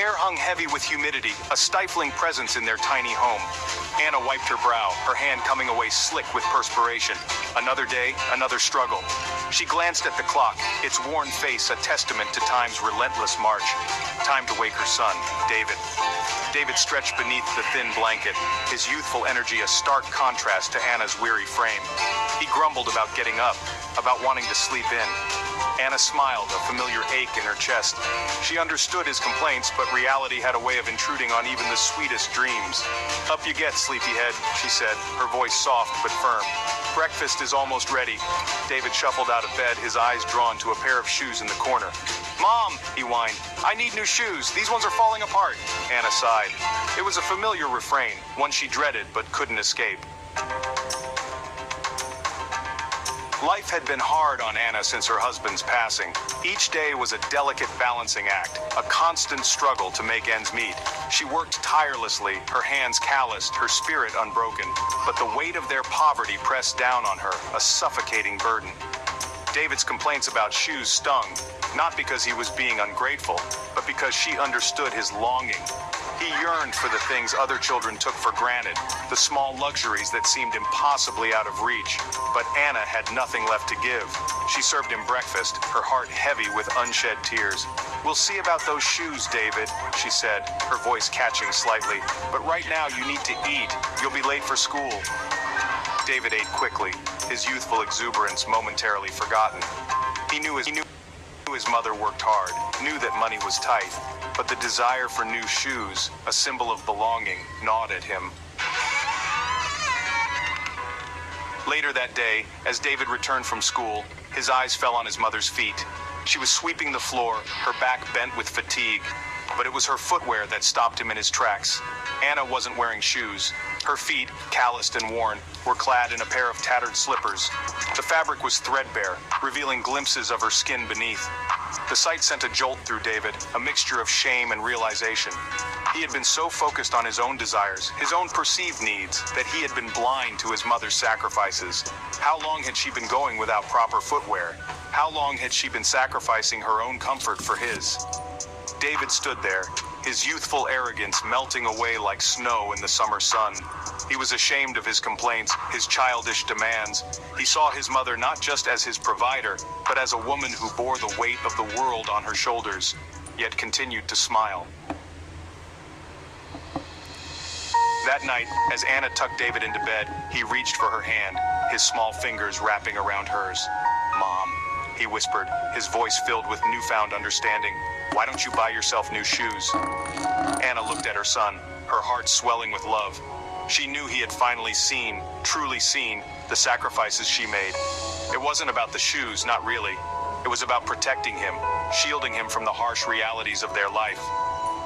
air hung heavy with humidity, a stifling presence in their tiny home. Anna wiped her brow, her hand coming away slick with perspiration. Another day, another struggle. She glanced at the clock, its worn face a testament to time's relentless march. Time to wake her son, David. David stretched beneath the thin blanket, his youthful energy a stark contrast to Anna's weary frame. He grumbled about getting up, about wanting to sleep in. Anna smiled, a familiar ache in her chest. She understood his complaints, but reality had a way of intruding on even the sweetest dreams. "Up you get, sleepyhead," she said, her voice soft but firm. "Breakfast is almost ready." David shuffled out of bed, his eyes drawn to a pair of shoes in the corner. "Mom," he whined, "I need new shoes. These ones are falling apart." Anna sighed. It was a familiar refrain, one she dreaded but couldn't escape. Life had been hard on Anna since her husband's passing. Each day was a delicate balancing act, a constant struggle to make ends meet. She worked tirelessly, her hands calloused, her spirit unbroken. But the weight of their poverty pressed down on her, a suffocating burden. David's complaints about shoes stung, not because he was being ungrateful, but because she understood his longing. He yearned for the things other children took for granted, the small luxuries that seemed impossibly out of reach. But Anna had nothing left to give. She served him breakfast, her heart heavy with unshed tears. "We'll see about those shoes, David," she said, her voice catching slightly. "But right now you need to eat. You'll be late for school." David ate quickly, his youthful exuberance momentarily forgotten. He knew his mother worked hard, knew that money was tight, but the desire for new shoes, a symbol of belonging, gnawed at him. Later that day, as David returned from school, his eyes fell on his mother's feet. She was sweeping the floor, her back bent with fatigue, but it was her footwear that stopped him in his tracks. Anna wasn't wearing shoes. Her feet, calloused and worn, were clad in a pair of tattered slippers. The fabric was threadbare, revealing glimpses of her skin beneath. The sight sent a jolt through David, a mixture of shame and realization. He had been so focused on his own desires, his own perceived needs, that he had been blind to his mother's sacrifices. How long had she been going without proper footwear? How long had she been sacrificing her own comfort for his? David stood there, his youthful arrogance melting away like snow in the summer sun. He was ashamed of his complaints, his childish demands. He saw his mother not just as his provider, but as a woman who bore the weight of the world on her shoulders, yet continued to smile. That night, as Anna tucked David into bed, he reached for her hand, his small fingers wrapping around hers. "Mom," he whispered, his voice filled with newfound understanding. "Why don't you buy yourself new shoes?" Anna looked at her son, her heart swelling with love. She knew he had finally seen, truly seen, the sacrifices she made. It wasn't about the shoes, not really. It was about protecting him, shielding him from the harsh realities of their life.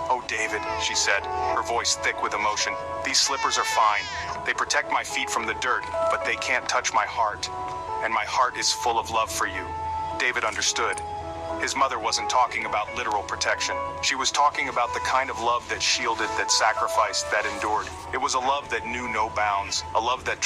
"Oh, David," she said, her voice thick with emotion, "these slippers are fine. They protect my feet from the dirt, but they can't touch my heart. And my heart is full of love for you." David understood. His mother wasn't talking about literal protection. She was talking about the kind of love that shielded, that sacrificed, that endured. It was a love that knew no bounds, a love that